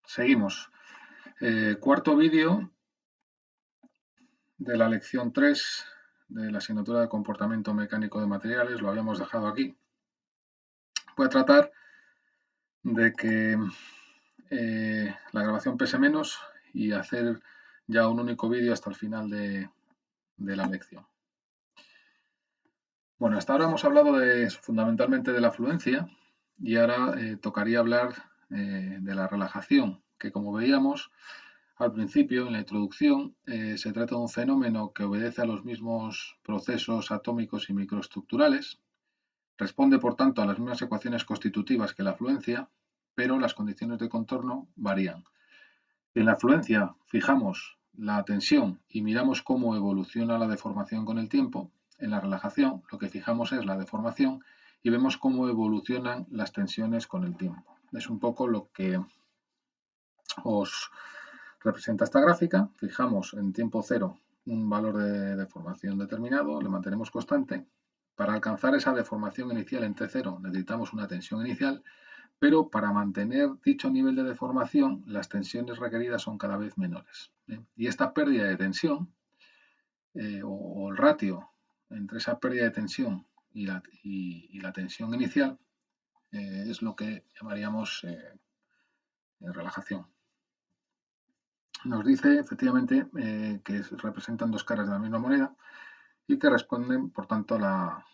Seguimos. Cuarto vídeo de la lección 3 de la asignatura de comportamiento mecánico de materiales. Lo habíamos dejado aquí. Voy a tratar de que la grabación pese menos y hacer ya un único vídeo hasta el final de la lección. Bueno, hasta ahora hemos hablado fundamentalmente de la fluencia y ahora tocaría hablar de la relajación, que como veíamos al principio, en la introducción, se trata de un fenómeno que obedece a los mismos procesos atómicos y microestructurales, responde por tanto a las mismas ecuaciones constitutivas que la fluencia, pero las condiciones de contorno varían. En la fluencia fijamos la tensión y miramos cómo evoluciona la deformación con el tiempo. En la relajación lo que fijamos es la deformación y vemos cómo evolucionan las tensiones con el tiempo. Es un poco lo que os representa esta gráfica. Fijamos en tiempo cero un valor de deformación determinado, lo mantenemos constante. Para alcanzar esa deformación inicial en T0 necesitamos una tensión inicial, pero para mantener dicho nivel de deformación las tensiones requeridas son cada vez menores. Y esta pérdida de tensión o el ratio entre esa pérdida de tensión y la tensión inicial es lo que llamaríamos relajación. Nos dice efectivamente que representan dos caras de la misma moneda y que responden, por tanto, a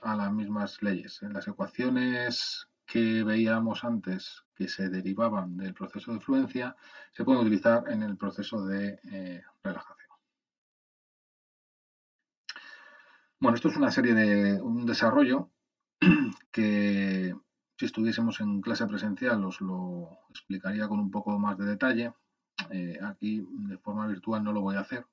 las mismas leyes. En las ecuaciones que veíamos antes que se derivaban del proceso de fluencia se pueden utilizar en el proceso de relajación. Bueno, esto es una serie de un desarrollo que si estuviésemos en clase presencial os lo explicaría con un poco más de detalle. Aquí de forma virtual no lo voy a hacer,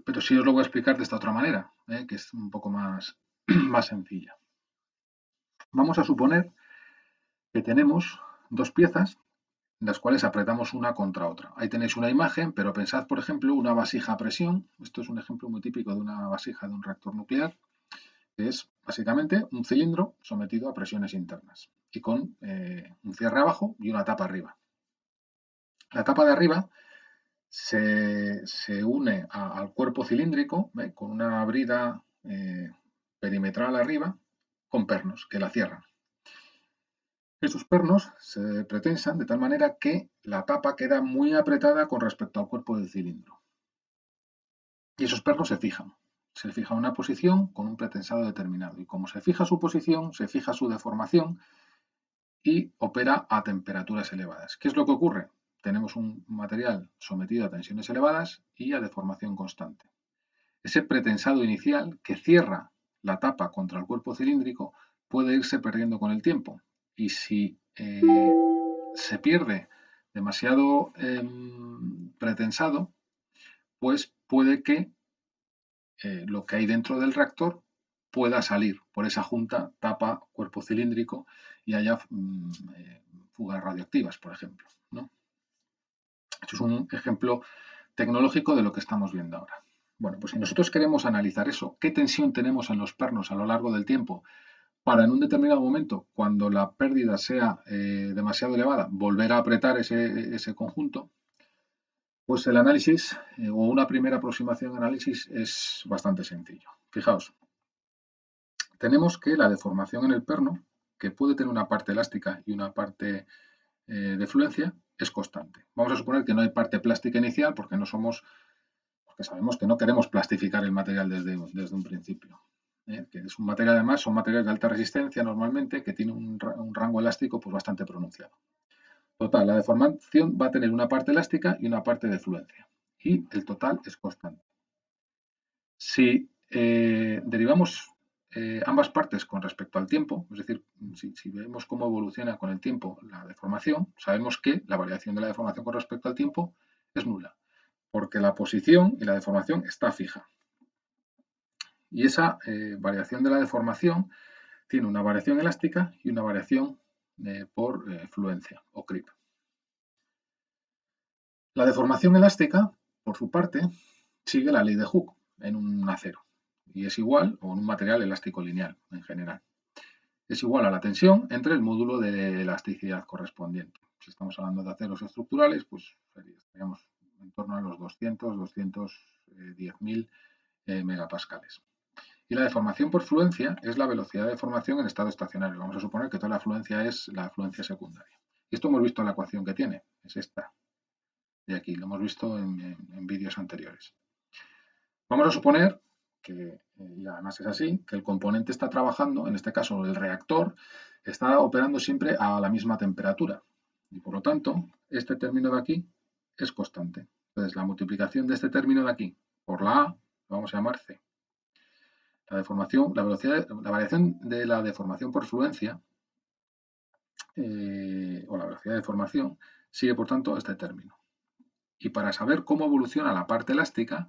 pero sí os lo voy a explicar de esta otra manera, que es un poco más, más sencilla. Vamos a suponer que tenemos dos piezas, las cuales apretamos una contra otra. Ahí tenéis una imagen, pero pensad, por ejemplo, una vasija a presión. Esto es un ejemplo muy típico de una vasija de un reactor nuclear, que es básicamente un cilindro sometido a presiones internas y con un cierre abajo y una tapa arriba. La tapa de arriba se une al cuerpo cilíndrico con una brida perimetral arriba con pernos que la cierran. Esos pernos se pretensan de tal manera que la tapa queda muy apretada con respecto al cuerpo del cilindro. Y esos pernos se fijan. Se fija una posición con un pretensado determinado. Y como se fija su posición, se fija su deformación y opera a temperaturas elevadas. ¿Qué es lo que ocurre? Tenemos un material sometido a tensiones elevadas y a deformación constante. Ese pretensado inicial que cierra la tapa contra el cuerpo cilíndrico puede irse perdiendo con el tiempo. Y si se pierde demasiado pretensado, pues puede que lo que hay dentro del reactor pueda salir por esa junta tapa cuerpo cilíndrico y haya fugas radioactivas, por ejemplo, ¿no? Esto es un ejemplo tecnológico de lo que estamos viendo ahora. Bueno, pues si nosotros queremos analizar eso, qué tensión tenemos en los pernos a lo largo del tiempo, para en un determinado momento, cuando la pérdida sea demasiado elevada, volver a apretar ese conjunto, pues el análisis o una primera aproximación de análisis es bastante sencillo. Fijaos, tenemos que la deformación en el perno, que puede tener una parte elástica y una parte de fluencia, es constante. Vamos a suponer que no hay parte plástica inicial porque sabemos que no queremos plastificar el material desde un principio. Que es un material, además, son materiales de alta resistencia normalmente, que tiene un rango elástico pues, bastante pronunciado. Total, la deformación va a tener una parte elástica y una parte de fluencia. Y el total es constante. Si derivamos ambas partes con respecto al tiempo, es decir, si vemos cómo evoluciona con el tiempo la deformación, sabemos que la variación de la deformación con respecto al tiempo es nula, porque la posición y la deformación está fija. Y esa variación de la deformación tiene una variación elástica y una variación por fluencia o creep. La deformación elástica, por su parte, sigue la ley de Hooke en un acero y es igual, o en un material elástico lineal en general, es igual a la tensión entre el módulo de elasticidad correspondiente. Si estamos hablando de aceros estructurales, pues estaríamos en torno a los 210.000 megapascales. Y la deformación por fluencia es la velocidad de deformación en estado estacionario. Vamos a suponer que toda la fluencia es la fluencia secundaria. Y esto hemos visto la ecuación que tiene, es esta de aquí, lo hemos visto en vídeos anteriores. Vamos a suponer que, y además es así, que el componente está trabajando, en este caso el reactor, está operando siempre a la misma temperatura. Y por lo tanto, este término de aquí es constante. Entonces, la multiplicación de este término de aquí por la A, lo vamos a llamar C. La deformación, la variación de la deformación por fluencia, o la velocidad de deformación, sigue por tanto este término. Y para saber cómo evoluciona la parte elástica,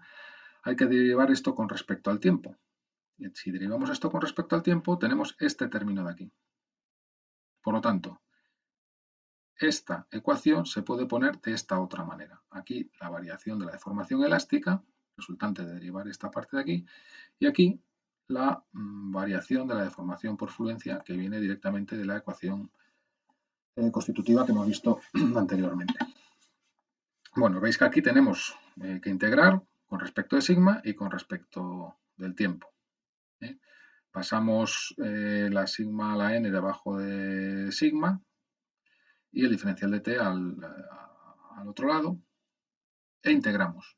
hay que derivar esto con respecto al tiempo. Y si derivamos esto con respecto al tiempo, tenemos este término de aquí. Por lo tanto, esta ecuación se puede poner de esta otra manera. Aquí la variación de la deformación elástica, resultante de derivar esta parte de aquí, y aquí la variación de la deformación por fluencia que viene directamente de la ecuación constitutiva que hemos visto anteriormente. Bueno, veis que aquí tenemos que integrar con respecto de sigma y con respecto del tiempo. Pasamos la sigma a la n debajo de sigma y el diferencial de t al otro lado e integramos.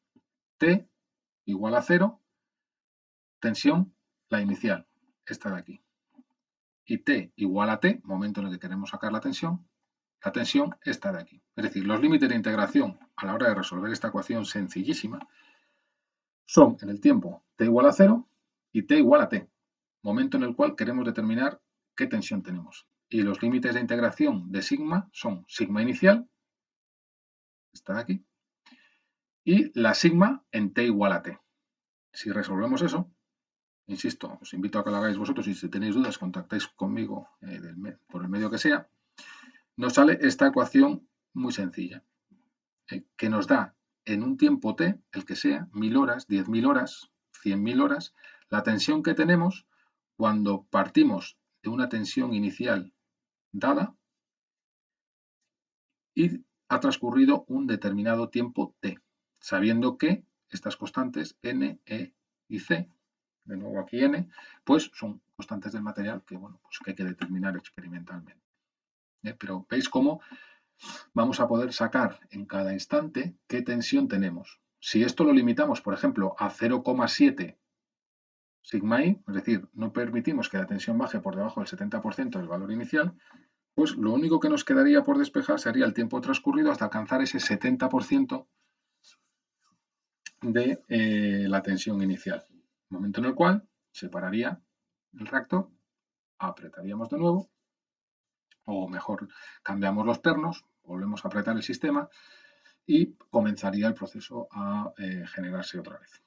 T igual a 0, tensión, la inicial, esta de aquí. Y T igual a T, momento en el que queremos sacar la tensión, esta de aquí. Es decir, los límites de integración a la hora de resolver esta ecuación sencillísima son en el tiempo T igual a 0 y T igual a T, momento en el cual queremos determinar qué tensión tenemos. Y los límites de integración de sigma son sigma inicial, esta de aquí, y la sigma en T igual a T. Si resolvemos eso, insisto, os invito a que lo hagáis vosotros y si tenéis dudas contactáis conmigo por el medio que sea, nos sale esta ecuación muy sencilla, que nos da en un tiempo t, el que sea, 1000 horas, 10.000 horas, 100.000 horas, la tensión que tenemos cuando partimos de una tensión inicial dada y ha transcurrido un determinado tiempo t, sabiendo que estas constantes n, e y c, de nuevo aquí n, pues son constantes del material que, bueno, pues que hay que determinar experimentalmente. Pero veis cómo vamos a poder sacar en cada instante qué tensión tenemos. Si esto lo limitamos, por ejemplo, a 0,7 sigma i, es decir, no permitimos que la tensión baje por debajo del 70% del valor inicial, pues lo único que nos quedaría por despejar sería el tiempo transcurrido hasta alcanzar ese 70% de la tensión inicial. Momento en el cual se pararía el reactor, apretaríamos de nuevo, o mejor, cambiamos los pernos, volvemos a apretar el sistema y comenzaría el proceso a generarse otra vez.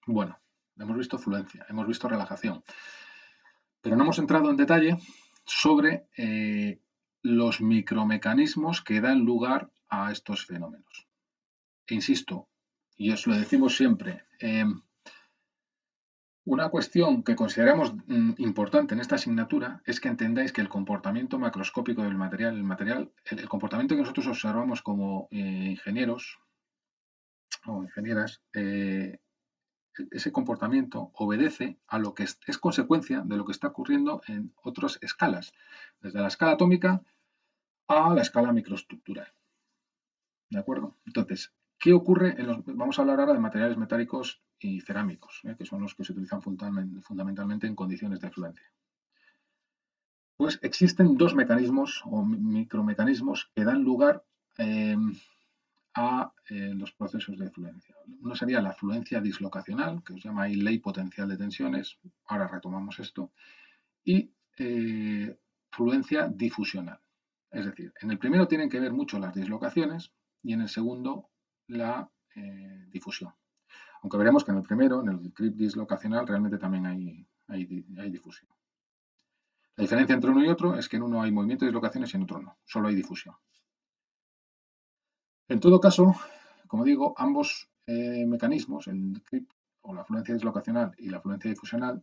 Bueno, hemos visto fluencia, hemos visto relajación, pero no hemos entrado en detalle sobre los micromecanismos que dan lugar a estos fenómenos. E insisto, y os lo decimos siempre, una cuestión que consideramos importante en esta asignatura es que entendáis que el comportamiento macroscópico del material, el comportamiento que nosotros observamos como ingenieros o ingenieras, ese comportamiento obedece a lo que es consecuencia de lo que está ocurriendo en otras escalas, desde la escala atómica a la escala microestructural. ¿De acuerdo? Entonces, ¿qué ocurre vamos a hablar ahora de materiales metálicos y cerámicos, que son los que se utilizan fundamentalmente en condiciones de fluencia? Pues existen dos mecanismos o micromecanismos que dan lugar a los procesos de fluencia. Uno sería la fluencia dislocacional, que os llama ahí ley potencial de tensiones, ahora retomamos esto, y fluencia difusional. Es decir, en el primero tienen que ver mucho las dislocaciones y en el segundo la difusión. Aunque veremos que en el primero, en el creep dislocacional, realmente también hay difusión. La diferencia entre uno y otro es que en uno hay movimiento de dislocaciones y en otro no, solo hay difusión. En todo caso, como digo, ambos mecanismos, el creep o la fluencia dislocacional y la fluencia difusional,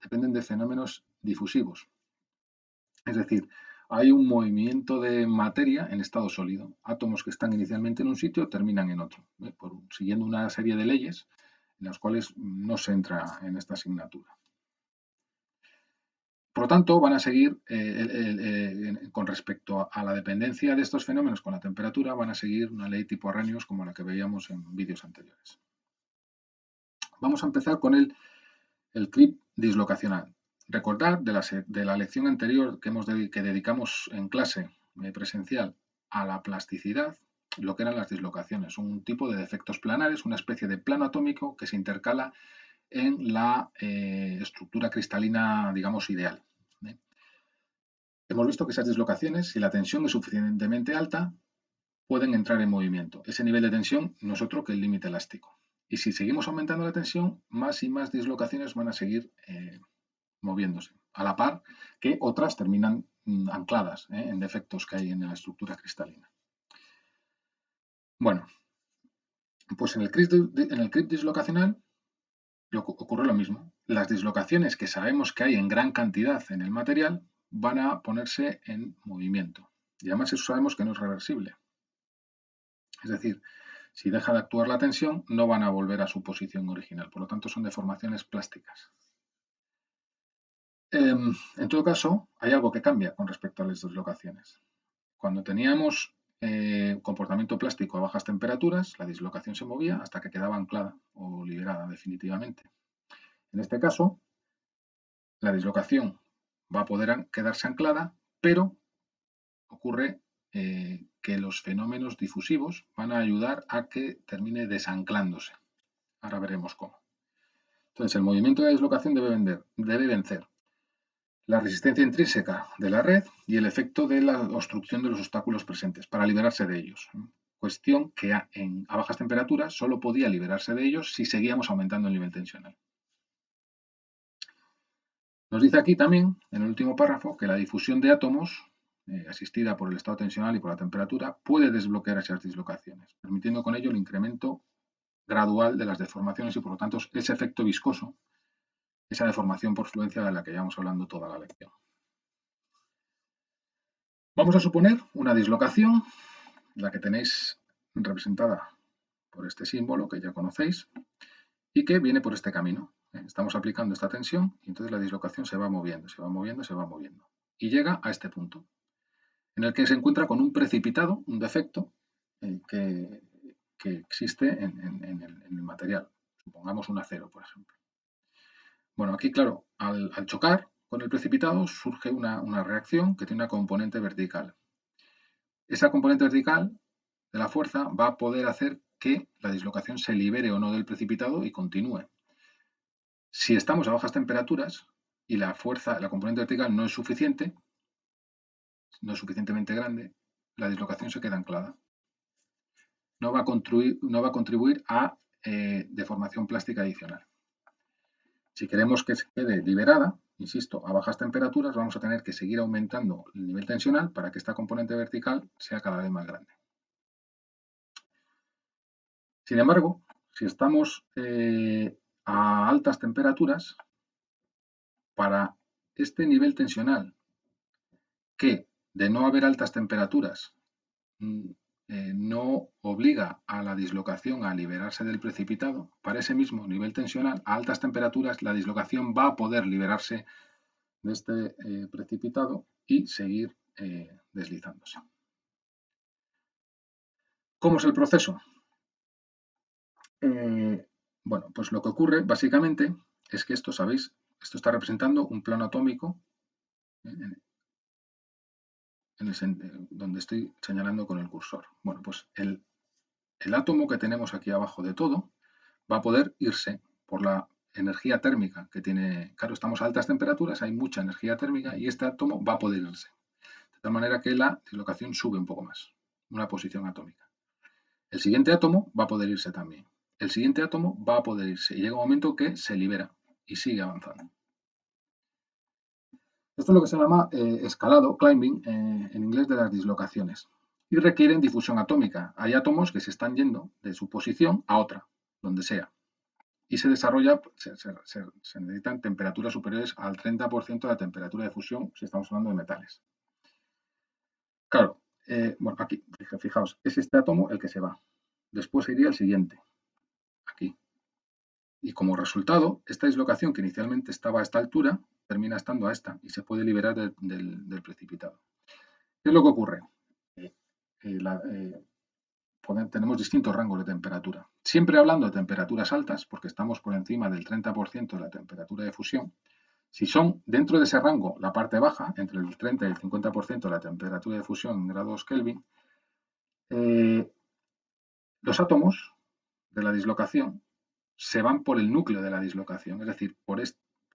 dependen de fenómenos difusivos. Es decir, hay un movimiento de materia en estado sólido. Átomos que están inicialmente en un sitio terminan en otro, siguiendo una serie de leyes en las cuales no se entra en esta asignatura. Por lo tanto, van a seguir, con respecto a la dependencia de estos fenómenos con la temperatura, van a seguir una ley tipo Arrhenius como la que veíamos en vídeos anteriores. Vamos a empezar con el clip dislocacional. Recordad de la lección anterior que dedicamos en clase presencial a la plasticidad, lo que eran las dislocaciones, un tipo de defectos planares, una especie de plano atómico que se intercala en la estructura cristalina, digamos, ideal. Hemos visto que esas dislocaciones, si la tensión es suficientemente alta, pueden entrar en movimiento. Ese nivel de tensión no es otro que el límite elástico. Y si seguimos aumentando la tensión, más y más dislocaciones van a seguir moviéndose, a la par que otras terminan ancladas en defectos que hay en la estructura cristalina. Bueno, pues en el clip dislocacional ocurre lo mismo. Las dislocaciones que sabemos que hay en gran cantidad en el material van a ponerse en movimiento. Y además eso sabemos que no es reversible. Es decir, si deja de actuar la tensión, no van a volver a su posición original. Por lo tanto, son deformaciones plásticas. En todo caso, hay algo que cambia con respecto a las dislocaciones. Cuando teníamos comportamiento plástico a bajas temperaturas, la dislocación se movía hasta que quedaba anclada o liberada definitivamente. En este caso, la dislocación va a poder quedarse anclada, pero ocurre que los fenómenos difusivos van a ayudar a que termine desanclándose. Ahora veremos cómo. Entonces, el movimiento de dislocación debe vencer la resistencia intrínseca de la red y el efecto de la obstrucción de los obstáculos presentes para liberarse de ellos. Cuestión que a bajas temperaturas solo podía liberarse de ellos si seguíamos aumentando el nivel tensional. Nos dice aquí también, en el último párrafo, que la difusión de átomos, asistida por el estado tensional y por la temperatura, puede desbloquear esas dislocaciones, permitiendo con ello el incremento gradual de las deformaciones y, por lo tanto, ese efecto viscoso, esa deformación por fluencia de la que llevamos hablando toda la lección. Vamos a suponer una dislocación, la que tenéis representada por este símbolo que ya conocéis y que viene por este camino. Estamos aplicando esta tensión y entonces la dislocación se va moviendo, se va moviendo, se va moviendo. Y llega a este punto, en el que se encuentra con un precipitado, un defecto que existe en el material. Supongamos un acero, por ejemplo. Bueno, aquí, claro, al chocar con el precipitado surge una reacción que tiene una componente vertical. Esa componente vertical de la fuerza va a poder hacer que la dislocación se libere o no del precipitado y continúe. Si estamos a bajas temperaturas y la fuerza, la componente vertical no es suficiente, no es suficientemente grande, la dislocación se queda anclada. No va a contribuir a deformación plástica adicional. Si queremos que se quede liberada, insisto, a bajas temperaturas vamos a tener que seguir aumentando el nivel tensional para que esta componente vertical sea cada vez más grande. Sin embargo, si estamos a altas temperaturas, para este nivel tensional, que de no haber altas temperaturas no obliga a la dislocación a liberarse del precipitado, para ese mismo nivel tensional, a altas temperaturas, la dislocación va a poder liberarse de este precipitado y seguir deslizándose. ¿Cómo es el proceso? Bueno, pues lo que ocurre básicamente es que esto, ¿sabéis? Esto está representando un plano atómico donde estoy señalando con el cursor. Bueno, pues el átomo que tenemos aquí abajo de todo va a poder irse por la energía térmica que tiene. Claro, estamos a altas temperaturas, hay mucha energía térmica y este átomo va a poder irse. De tal manera que la dislocación sube un poco más, una posición atómica. El siguiente átomo va a poder irse también. El siguiente átomo va a poder irse y llega un momento que se libera y sigue avanzando. Esto es lo que se llama escalado, climbing, en inglés, de las dislocaciones. Y requieren difusión atómica. Hay átomos que se están yendo de su posición a otra, donde sea. y se desarrolla, se necesitan temperaturas superiores al 30% de la temperatura de fusión si estamos hablando de metales. Claro, bueno, aquí, fijaos, es este átomo el que se va. Después iría el siguiente, aquí. Y como resultado, esta dislocación que inicialmente estaba a esta altura, termina estando a esta y se puede liberar del precipitado. ¿Qué es lo que ocurre? Tenemos distintos rangos de temperatura. Siempre hablando de temperaturas altas, porque estamos por encima del 30% de la temperatura de fusión. Si son dentro de ese rango, la parte baja, entre el 30 y el 50% de la temperatura de fusión en grados Kelvin, los átomos de la dislocación se van por el núcleo de la dislocación, es decir, por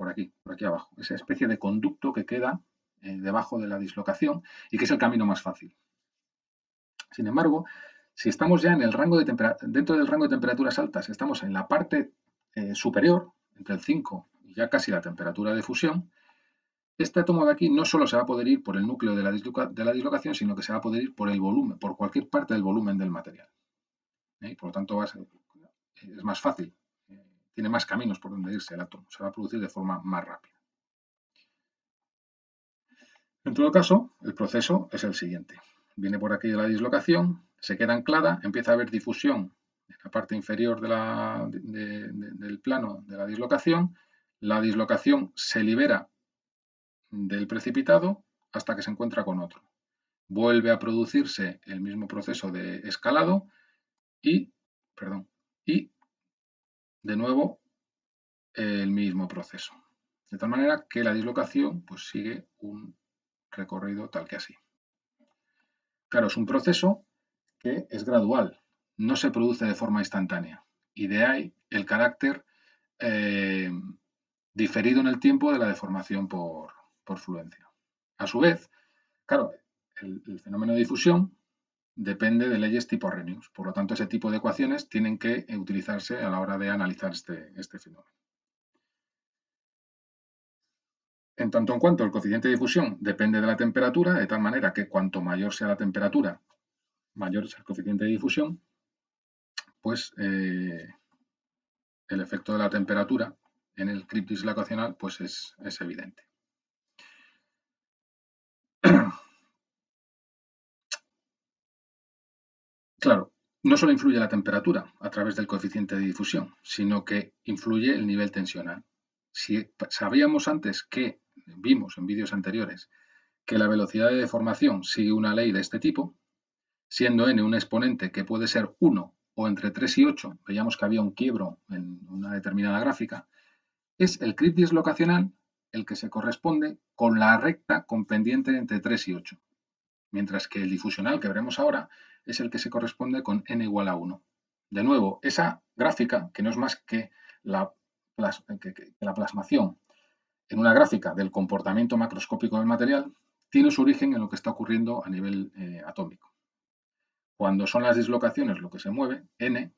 aquí abajo, esa especie de conducto que queda debajo de la dislocación y que es el camino más fácil. Sin embargo, si estamos ya en el rango de dentro del rango de temperaturas altas, estamos en la parte superior, entre el 5 y ya casi la temperatura de fusión, este átomo de aquí no solo se va a poder ir por el núcleo de la dislocación, sino que se va a poder ir por el volumen, por cualquier parte del volumen del material. Y por lo tanto es más fácil, tiene más caminos por donde irse el átomo, se va a producir de forma más rápida. En todo caso, el proceso es el siguiente. Viene por aquí de la dislocación, se queda anclada, empieza a haber difusión en la parte inferior del plano de la dislocación se libera del precipitado hasta que se encuentra con otro. Vuelve a producirse el mismo proceso de escalado y de nuevo el mismo proceso. De tal manera que la dislocación pues, sigue un recorrido tal que así. Claro, es un proceso que es gradual, no se produce de forma instantánea y de ahí el carácter diferido en el tiempo de la deformación por fluencia. A su vez, claro, el fenómeno de difusión depende de leyes tipo Arrhenius, por lo tanto ese tipo de ecuaciones tienen que utilizarse a la hora de analizar este fenómeno. En tanto en cuanto el coeficiente de difusión depende de la temperatura, de tal manera que cuanto mayor sea la temperatura, mayor es el coeficiente de difusión, pues el efecto de la temperatura en el crip dislocacional pues es evidente. Claro, no solo influye la temperatura a través del coeficiente de difusión, sino que influye el nivel tensional. Si sabíamos antes que, vimos en vídeos anteriores, que la velocidad de deformación sigue una ley de este tipo, siendo n un exponente que puede ser 1 o entre 3 y 8, veíamos que había un quiebro en una determinada gráfica, es el crip dislocacional el que se corresponde con la recta con pendiente entre 3 y 8, mientras que el difusional que veremos ahora es el que se corresponde con n igual a 1. De nuevo, esa gráfica, que no es más que la plasmación en una gráfica del comportamiento macroscópico del material, tiene su origen en lo que está ocurriendo a nivel atómico. Cuando son las dislocaciones lo que se mueve, n,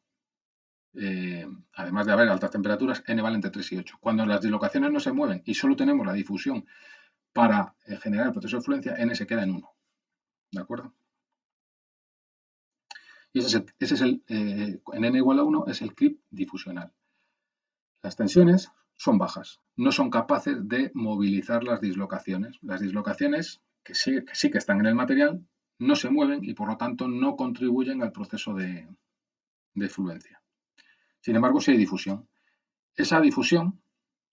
además de haber altas temperaturas, n vale entre 3 y 8. Cuando las dislocaciones no se mueven y solo tenemos la difusión para generar el proceso de fluencia, n se queda en 1. ¿De acuerdo? Y ese es el en n igual a 1 es el crip difusional. Las tensiones son bajas, no son capaces de movilizar las dislocaciones. Las dislocaciones, que sí que están en el material, no se mueven y por lo tanto no contribuyen al proceso de fluencia. Sin embargo, sí hay difusión. Esa difusión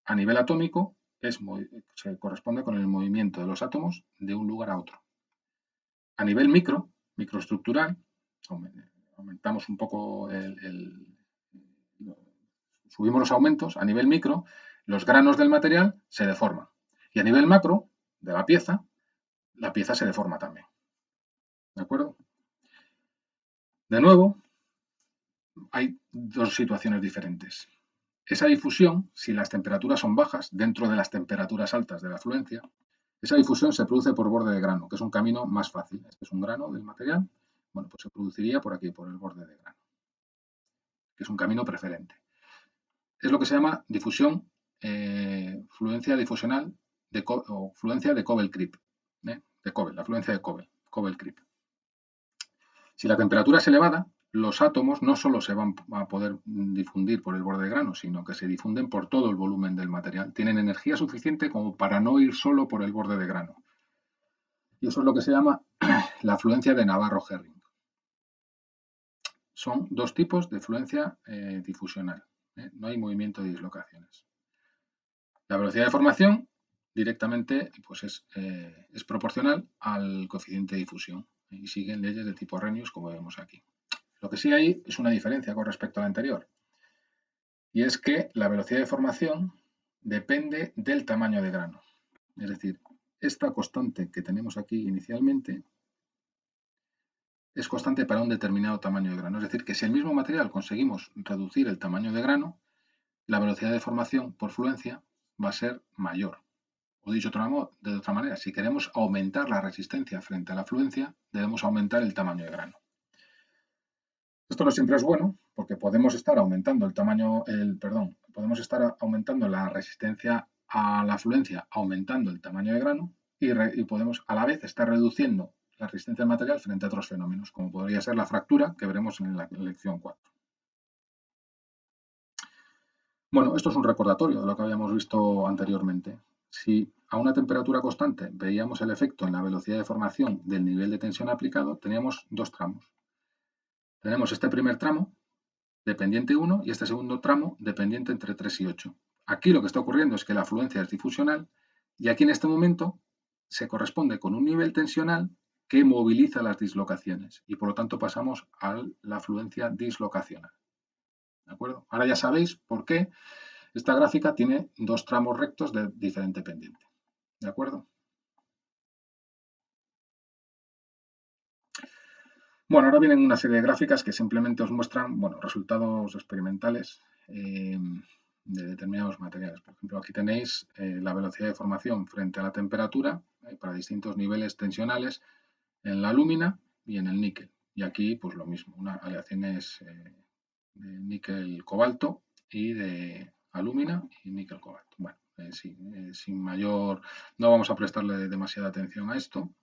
a nivel atómico se corresponde con el movimiento de los átomos de un lugar a otro. A nivel microestructural, aumentamos un poco subimos los aumentos, a nivel micro, los granos del material se deforman. Y a nivel macro, de la pieza se deforma también. ¿De acuerdo? De nuevo, hay dos situaciones diferentes. Esa difusión, si las temperaturas son bajas, dentro de las temperaturas altas de la fluencia, esa difusión se produce por borde de grano, que es un camino más fácil. Este es un grano del material, bueno, pues se produciría por aquí, por el borde de grano, que es un camino preferente. Es lo que se llama difusión, fluencia difusional o fluencia de Kovel-Crip, de Kovel, la fluencia de Kovel-Crip. Si la temperatura es elevada, los átomos no solo se van a poder difundir por el borde de grano, sino que se difunden por todo el volumen del material. Tienen energía suficiente como para no ir solo por el borde de grano. Y eso es lo que se llama la fluencia de Navarro-Herring. Son dos tipos de fluencia difusional. No hay movimiento de dislocaciones. La velocidad de formación directamente pues es proporcional al coeficiente de difusión y siguen leyes de tipo Arrhenius, como vemos aquí. Lo que sí hay es una diferencia con respecto a la anterior, y es que la velocidad de formación depende del tamaño de grano. Es decir, esta constante que tenemos aquí inicialmente es constante para un determinado tamaño de grano. Es decir, que si el mismo material conseguimos reducir el tamaño de grano, la velocidad de formación por fluencia va a ser mayor. O dicho de otra manera, si queremos aumentar la resistencia frente a la fluencia, debemos aumentar el tamaño de grano. Esto no siempre es bueno, porque podemos estar aumentando podemos estar aumentando la resistencia a la fluencia, aumentando el tamaño de grano, y podemos a la vez estar reduciendo la resistencia del material frente a otros fenómenos, como podría ser la fractura, que veremos en la lección 4. Bueno, esto es un recordatorio de lo que habíamos visto anteriormente. Si a una temperatura constante veíamos el efecto en la velocidad de formación del nivel de tensión aplicado, teníamos dos tramos. Tenemos este primer tramo, dependiente 1, y este segundo tramo, dependiente entre 3 y 8. Aquí lo que está ocurriendo es que la fluencia es difusional y aquí en este momento se corresponde con un nivel tensional que moviliza las dislocaciones y por lo tanto pasamos a la fluencia dislocacional. ¿De acuerdo? Ahora ya sabéis por qué esta gráfica tiene dos tramos rectos de diferente pendiente. ¿De acuerdo? Bueno, ahora vienen una serie de gráficas que simplemente os muestran resultados experimentales de determinados materiales. Por ejemplo, aquí tenéis la velocidad de formación frente a la temperatura para distintos niveles tensionales en la alúmina y en el níquel. Y aquí, pues lo mismo, aleaciones de níquel-cobalto y de alúmina y níquel-cobalto. Bueno, sin mayor, no vamos a prestarle demasiada atención a esto.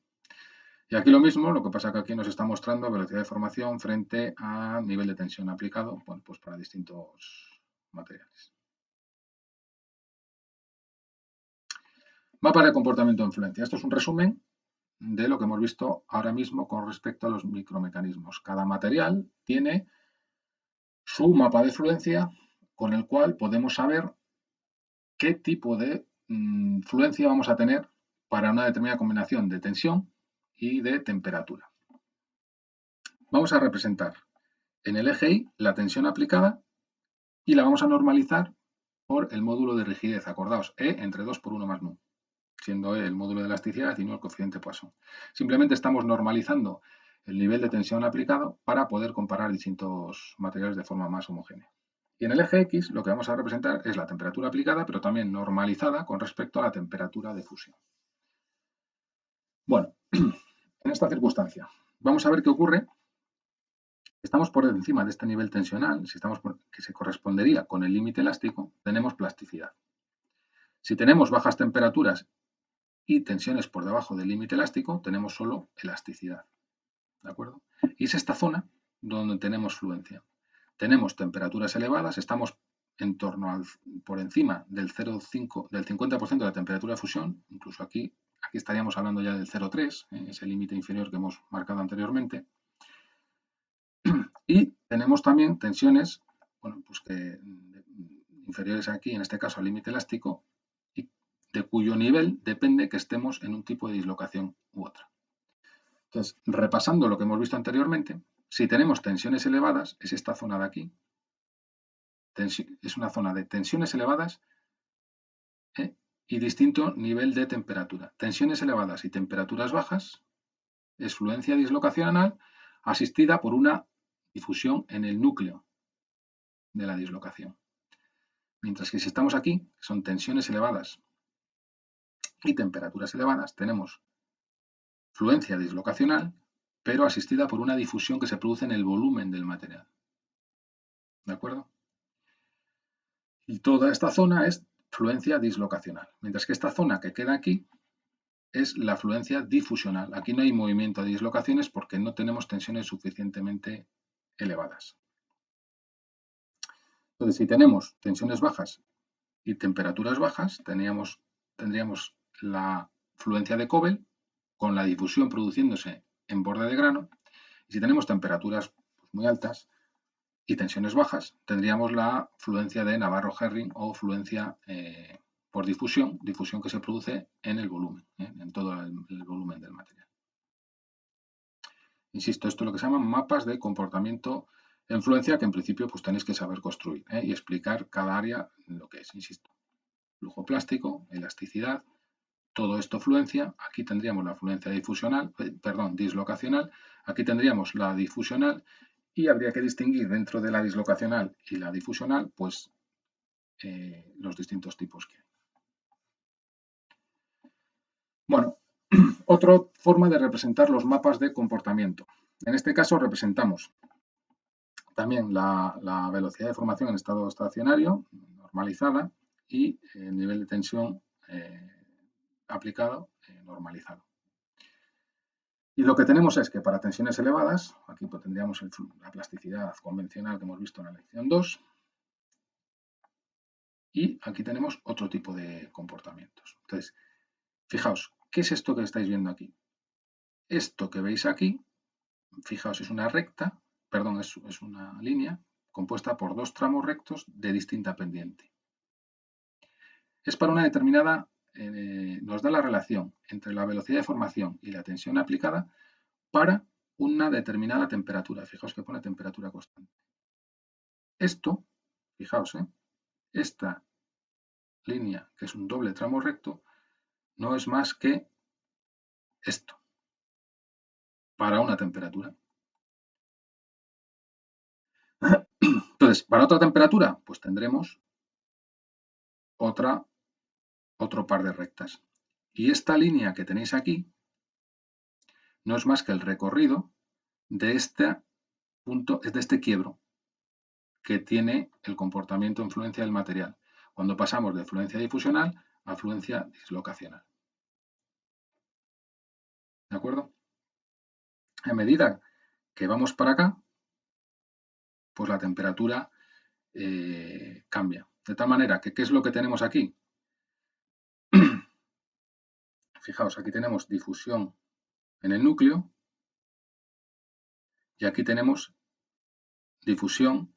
Y aquí lo mismo, lo que pasa que aquí nos está mostrando velocidad de formación frente a nivel de tensión aplicado, bueno, pues para distintos materiales. Mapa de comportamiento de influencia. Esto es un resumen de lo que hemos visto ahora mismo con respecto a los micromecanismos. Cada material tiene su mapa de fluencia con el cual podemos saber qué tipo de fluencia vamos a tener para una determinada combinación de tensión y de temperatura. Vamos a representar en el eje Y la tensión aplicada y la vamos a normalizar por el módulo de rigidez. Acordaos, E entre 2 por 1 más nu, siendo E el módulo de elasticidad y nu el coeficiente Poisson. Simplemente estamos normalizando el nivel de tensión aplicado para poder comparar distintos materiales de forma más homogénea. Y en el eje X lo que vamos a representar es la temperatura aplicada, pero también normalizada con respecto a la temperatura de fusión. Bueno, en esta circunstancia, vamos a ver qué ocurre. Estamos por encima de este nivel tensional, que se correspondería con el límite elástico, tenemos plasticidad. Si tenemos bajas temperaturas y tensiones por debajo del límite elástico, tenemos solo elasticidad. ¿De acuerdo? Y es esta zona donde tenemos fluencia. Tenemos temperaturas elevadas, estamos en torno por encima del 50% de la temperatura de fusión, incluso aquí estaríamos hablando ya del 0,3, ese límite inferior que hemos marcado anteriormente. Y tenemos también tensiones, inferiores aquí, en este caso al límite elástico, y de cuyo nivel depende que estemos en un tipo de dislocación u otra. Entonces, repasando lo que hemos visto anteriormente, si tenemos tensiones elevadas, es esta zona de aquí, es una zona de tensiones elevadas y distinto nivel de temperatura. Tensiones elevadas y temperaturas bajas es fluencia dislocacional asistida por una difusión en el núcleo de la dislocación. Mientras que si estamos aquí, son tensiones elevadas y temperaturas elevadas, tenemos fluencia dislocacional, pero asistida por una difusión que se produce en el volumen del material. ¿De acuerdo? Y toda esta zona es fluencia dislocacional, mientras que esta zona que queda aquí es la fluencia difusional. Aquí no hay movimiento de dislocaciones porque no tenemos tensiones suficientemente elevadas. Entonces, si tenemos tensiones bajas y temperaturas bajas, tendríamos la fluencia de Coble con la difusión produciéndose en borde de grano. Y si tenemos temperaturas muy altas y tensiones bajas, tendríamos la fluencia de Navarro-Herring o fluencia por difusión que se produce en el volumen, en todo el volumen del material. Insisto, esto es lo que se llaman mapas de comportamiento e influencia, que en principio pues tenéis que saber construir y explicar cada área lo que es, insisto. Flujo plástico, elasticidad, todo esto fluencia. Aquí tendríamos la fluencia dislocacional, aquí tendríamos la difusional y habría que distinguir dentro de la dislocacional y la difusional pues los distintos tipos que hay. Bueno, otra forma de representar los mapas de comportamiento. En este caso representamos también la velocidad de formación en estado estacionario, normalizada, y el nivel de tensión aplicado, normalizado. Y lo que tenemos es que para tensiones elevadas, aquí pues tendríamos la plasticidad convencional que hemos visto en la lección 2, y aquí tenemos otro tipo de comportamientos. Entonces, fijaos, ¿qué es esto que estáis viendo aquí? Esto que veis aquí, fijaos, es una recta, perdón, es una línea compuesta por dos tramos rectos de distinta pendiente. Es para una determinada, nos da la relación entre la velocidad de formación y la tensión aplicada para una determinada temperatura. Fijaos que pone temperatura constante. Esto, fijaos, esta línea, que es un doble tramo recto, no es más que esto, para una temperatura. Entonces, para otra temperatura, pues tendremos otro par de rectas. Y esta línea que tenéis aquí no es más que el recorrido de este punto, de este quiebro que tiene el comportamiento en fluencia del material, cuando pasamos de fluencia difusional a fluencia dislocacional. ¿De acuerdo? A medida que vamos para acá, pues la temperatura cambia. De tal manera que, ¿qué es lo que tenemos aquí? Fijaos, aquí tenemos difusión en el núcleo y aquí tenemos difusión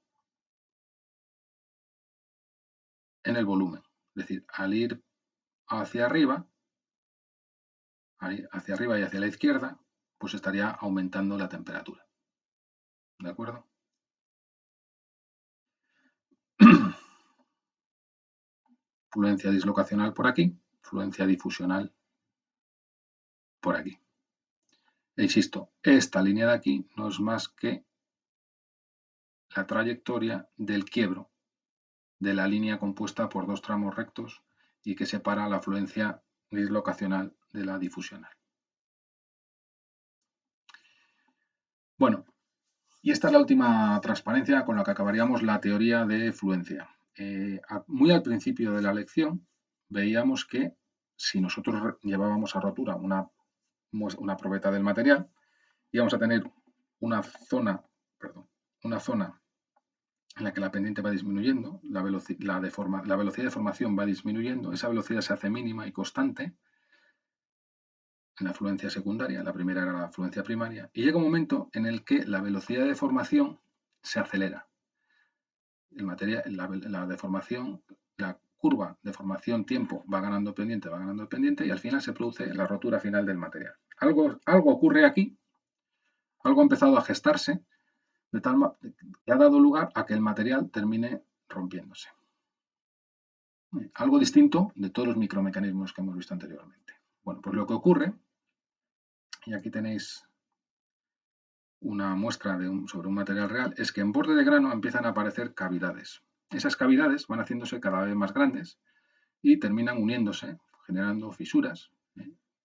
en el volumen. Es decir, al ir hacia arriba y hacia la izquierda, pues estaría aumentando la temperatura. ¿De acuerdo? Fluencia dislocacional por aquí, fluencia difusional por aquí. E insisto, esta línea de aquí no es más que la trayectoria del quiebro de la línea compuesta por dos tramos rectos y que separa la fluencia dislocacional de la difusional. Bueno, y esta es la última transparencia con la que acabaríamos la teoría de fluencia. Muy al principio de la lección veíamos que si nosotros llevábamos a rotura una probeta del material, íbamos a tener una zona en la que la pendiente va disminuyendo, la velocidad de formación va disminuyendo, esa velocidad se hace mínima y constante en la fluencia secundaria, la primera era la fluencia primaria, y llega un momento en el que la velocidad de formación se acelera. El material, la deformación, la curva de formación tiempo va ganando pendiente y al final se produce la rotura final del material. Algo ocurre aquí, algo ha empezado a gestarse, de tal que ha dado lugar a que el material termine rompiéndose. Algo distinto de todos los micromecanismos que hemos visto anteriormente. Bueno, pues lo que ocurre, y aquí tenéis una muestra sobre un material real, es que en borde de grano empiezan a aparecer cavidades. Esas cavidades van haciéndose cada vez más grandes y terminan uniéndose, generando fisuras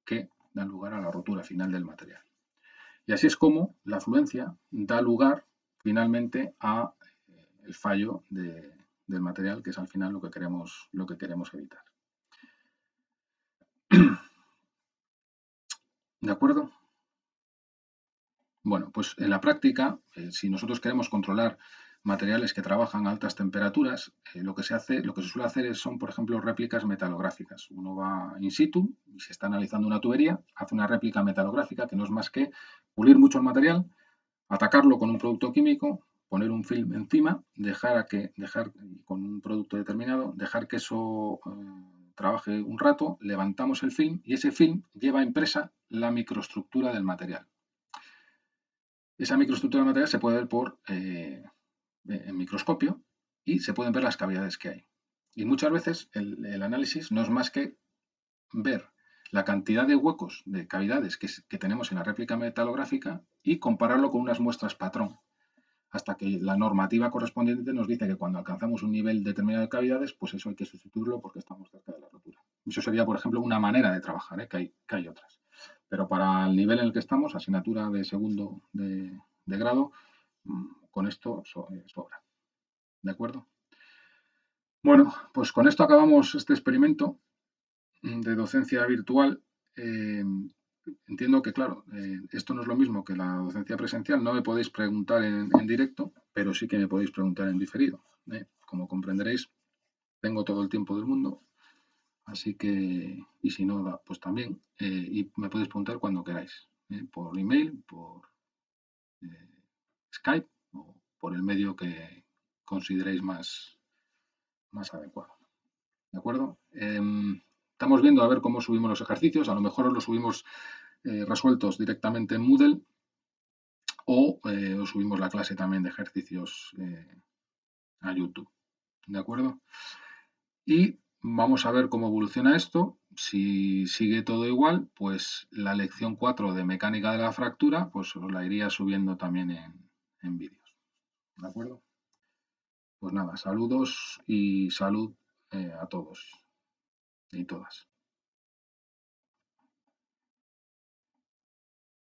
que dan lugar a la rotura final del material. Y así es como la fluencia da lugar finalmente a el fallo del material, que es al final lo que queremos evitar. ¿De acuerdo? Bueno, pues en la práctica, si nosotros queremos controlar materiales que trabajan a altas temperaturas, lo que se suele hacer son, por ejemplo, réplicas metalográficas. Uno va in situ y se está analizando una tubería, hace una réplica metalográfica que no es más que pulir mucho el material, atacarlo con un producto químico, poner un film encima, dejar con un producto determinado, dejar que eso trabaje un rato, levantamos el film y ese film lleva impresa la microestructura del material. Esa microestructura del material se puede ver en microscopio y se pueden ver las cavidades que hay. Y muchas veces el análisis no es más que ver la cantidad de huecos, de cavidades que tenemos en la réplica metalográfica y compararlo con unas muestras patrón, hasta que la normativa correspondiente nos dice que cuando alcanzamos un nivel determinado de cavidades, pues eso hay que sustituirlo porque estamos cerca de la rotura. Eso sería, por ejemplo, una manera de trabajar, que hay otras. Pero para el nivel en el que estamos, asignatura de segundo de grado, con esto sobra. ¿De acuerdo? Bueno, pues con esto acabamos este experimento de docencia virtual. Entiendo que, claro, esto no es lo mismo que la docencia presencial. No me podéis preguntar en directo, pero sí que me podéis preguntar en diferido. Como comprenderéis, tengo todo el tiempo del mundo, así que, y si no, pues también. Y me podéis preguntar cuando queráis, por email, por eh, Skype o por el medio que consideréis más adecuado. ¿De acuerdo? Estamos viendo a ver cómo subimos los ejercicios. A lo mejor los subimos resueltos directamente en Moodle o os subimos la clase también de ejercicios a YouTube. ¿De acuerdo? Y vamos a ver cómo evoluciona esto. Si sigue todo igual, pues la lección 4 de mecánica de la fractura, pues os la iría subiendo también en vídeos. ¿De acuerdo? Pues nada, saludos y salud a todos y todas.